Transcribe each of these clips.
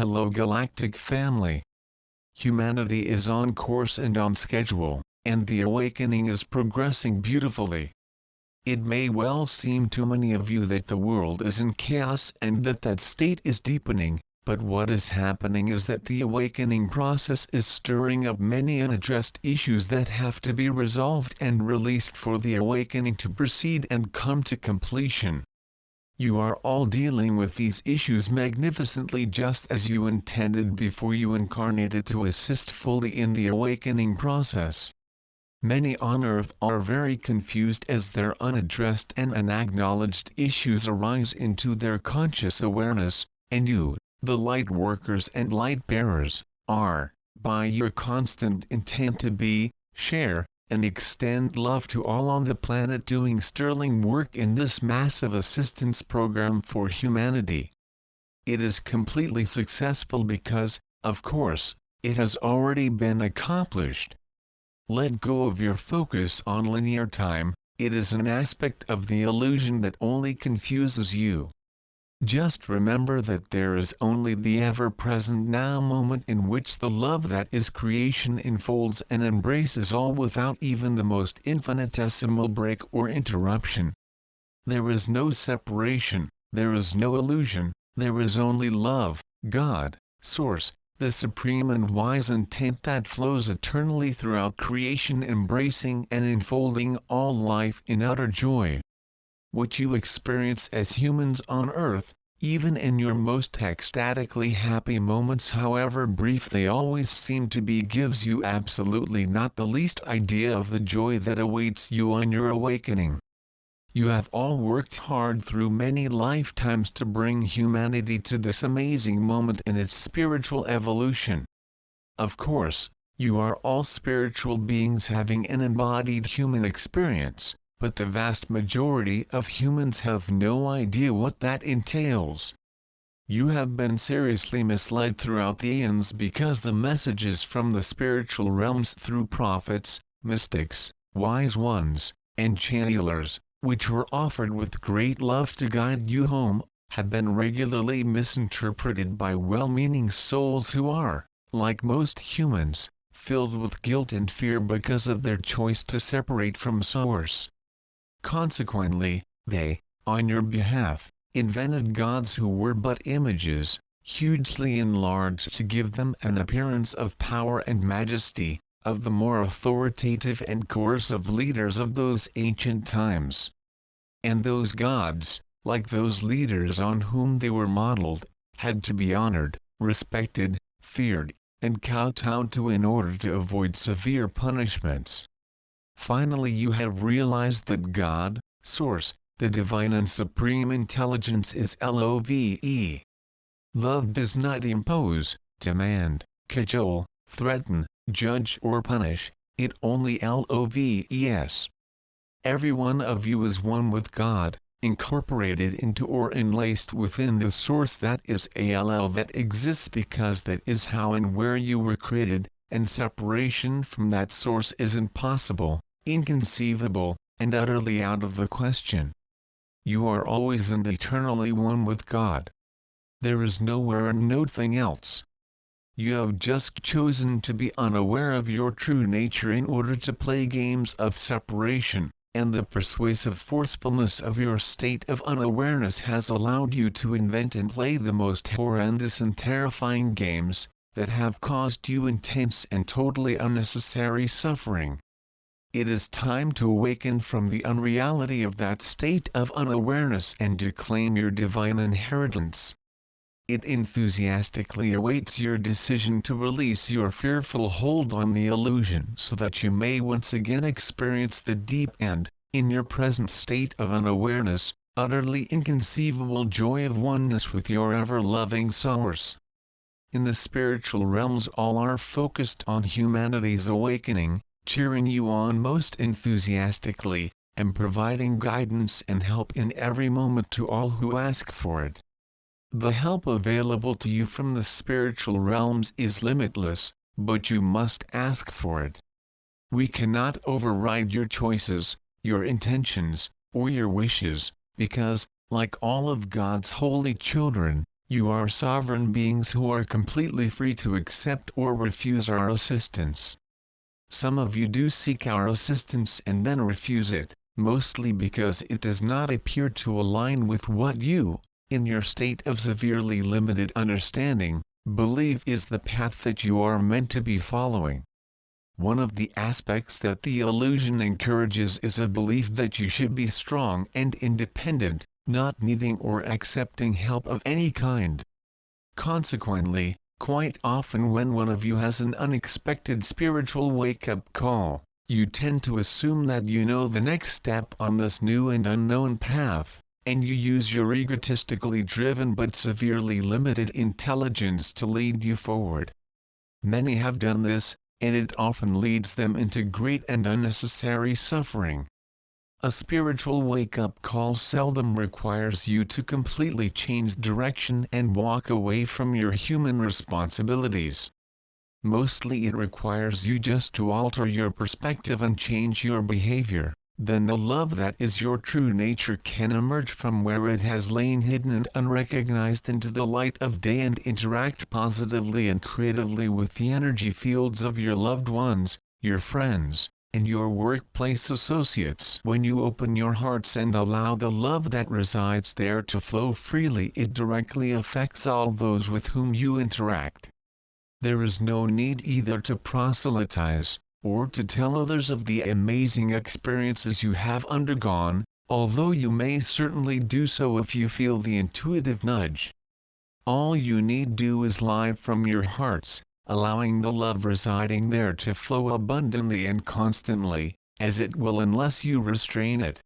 Hello Galactic family. Humanity is on course and on schedule, and the awakening is progressing beautifully. It may well seem to many of you that the world is in chaos and that state is deepening, but what is happening is that the awakening process is stirring up many unaddressed issues that have to be resolved and released for the awakening to proceed and come to completion. You are all dealing with these issues magnificently just as you intended before you incarnated to assist fully in the awakening process. Many on earth are very confused as their unaddressed and unacknowledged issues arise into their conscious awareness, and you, the light workers and light bearers, are, by your constant intent to be, share, and extend love to all on the planet doing sterling work in this massive assistance program for humanity. It is completely successful because, of course, it has already been accomplished. Let go of your focus on linear time, it is an aspect of the illusion that only confuses you. Just remember that there is only the ever-present now moment in which the love that is creation enfolds and embraces all without even the most infinitesimal break or interruption. There is no separation, there is no illusion, there is only love, God, Source, the supreme and wise intent that flows eternally throughout creation, embracing and enfolding all life in utter joy. What you experience as humans on earth, even in your most ecstatically happy moments however brief they always seem to be, gives you absolutely not the least idea of the joy that awaits you on your awakening. You have all worked hard through many lifetimes to bring humanity to this amazing moment in its spiritual evolution. Of course, you are all spiritual beings having an embodied human experience, but the vast majority of humans have no idea what that entails. You have been seriously misled throughout the eons because the messages from the spiritual realms through prophets, mystics, wise ones, and channelers, which were offered with great love to guide you home, have been regularly misinterpreted by well-meaning souls who are, like most humans, filled with guilt and fear because of their choice to separate from Source. Consequently, they, on your behalf, invented gods who were but images, hugely enlarged to give them an appearance of power and majesty, of the more authoritative and coercive leaders of those ancient times. And those gods, like those leaders on whom they were modeled, had to be honored, respected, feared, and kowtowed to in order to avoid severe punishments. Finally you have realized that God, Source, the divine and supreme intelligence is LOVE. Love does not impose, demand, cajole, threaten, judge or punish, it only LOVES. Every one of you is one with God, incorporated into or enlaced within the Source that is ALL that exists because that is how and where you were created, and separation from that Source is impossible, inconceivable, and utterly out of the question. You are always and eternally one with God. There is nowhere and nothing else. You have just chosen to be unaware of your true nature in order to play games of separation, and the persuasive forcefulness of your state of unawareness has allowed you to invent and play the most horrendous and terrifying games, that have caused you intense and totally unnecessary suffering. It is time to awaken from the unreality of that state of unawareness and to claim your divine inheritance. It enthusiastically awaits your decision to release your fearful hold on the illusion so that you may once again experience the deep and, in your present state of unawareness, utterly inconceivable joy of oneness with your ever-loving Source. In the spiritual realms all are focused on humanity's awakening, cheering you on most enthusiastically, and providing guidance and help in every moment to all who ask for it. The help available to you from the spiritual realms is limitless, but you must ask for it. We cannot override your choices, your intentions, or your wishes, because, like all of God's holy children, You are sovereign beings who are completely free to accept or refuse our assistance. Some of you do seek our assistance and then refuse it, mostly because it does not appear to align with what you, in your state of severely limited understanding, believe is the path that you are meant to be following. One of the aspects that the illusion encourages is a belief that you should be strong and independent, not needing or accepting help of any kind. Consequently, quite often when one of you has an unexpected spiritual wake-up call, you tend to assume that you know the next step on this new and unknown path, and you use your egotistically driven but severely limited intelligence to lead you forward. Many have done this, and it often leads them into great and unnecessary suffering. A spiritual wake-up call seldom requires you to completely change direction and walk away from your human responsibilities. Mostly it requires you just to alter your perspective and change your behavior. Then the love that is your true nature can emerge from where it has lain hidden and unrecognized into the light of day and interact positively and creatively with the energy fields of your loved ones, your friends, and your workplace associates. When you open your hearts and allow the love that resides there to flow freely, it directly affects all those with whom you interact. There is no need either to proselytize, or to tell others of the amazing experiences you have undergone, although you may certainly do so if you feel the intuitive nudge. All you need do is live from your hearts, allowing the love residing there to flow abundantly and constantly, as it will unless you restrain it.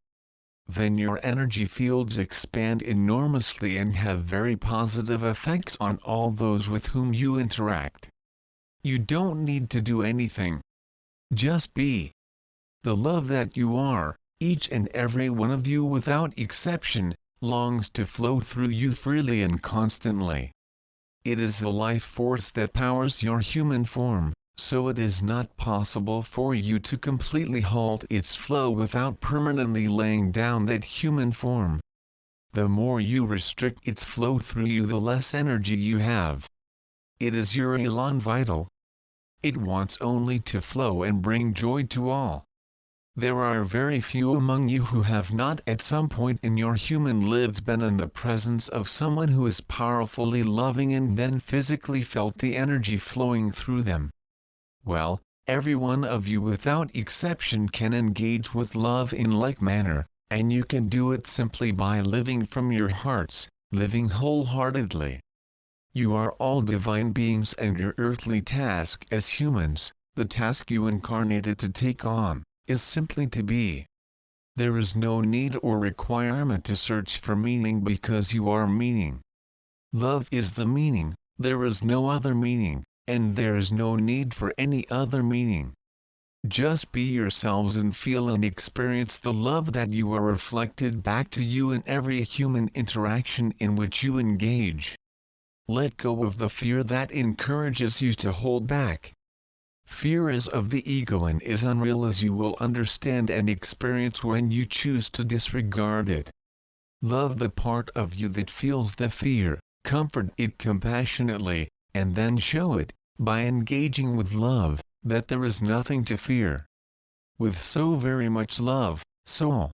Then your energy fields expand enormously and have very positive effects on all those with whom you interact. You don't need to do anything. Just be. The love that you are, each and every one of you without exception, longs to flow through you freely and constantly. It is the life force that powers your human form, so it is not possible for you to completely halt its flow without permanently laying down that human form. The more you restrict its flow through you, the less energy you have. It is your elan vital. It wants only to flow and bring joy to all. There are very few among you who have not at some point in your human lives been in the presence of someone who is powerfully loving and then physically felt the energy flowing through them. Well, every one of you without exception can engage with love in like manner, and you can do it simply by living from your hearts, living wholeheartedly. You are all divine beings, and your earthly task as humans, the task you incarnated to take on, is simply to be. There is no need or requirement to search for meaning because you are meaning. Love is the meaning, there is no other meaning, and there is no need for any other meaning. Just be yourselves and feel and experience the love that you are reflected back to you in every human interaction in which you engage. Let go of the fear that encourages you to hold back. Fear is of the ego and is unreal, as you will understand and experience when you choose to disregard it. Love the part of you that feels the fear, comfort it compassionately, and then show it, by engaging with love, that there is nothing to fear. With so very much love, soul,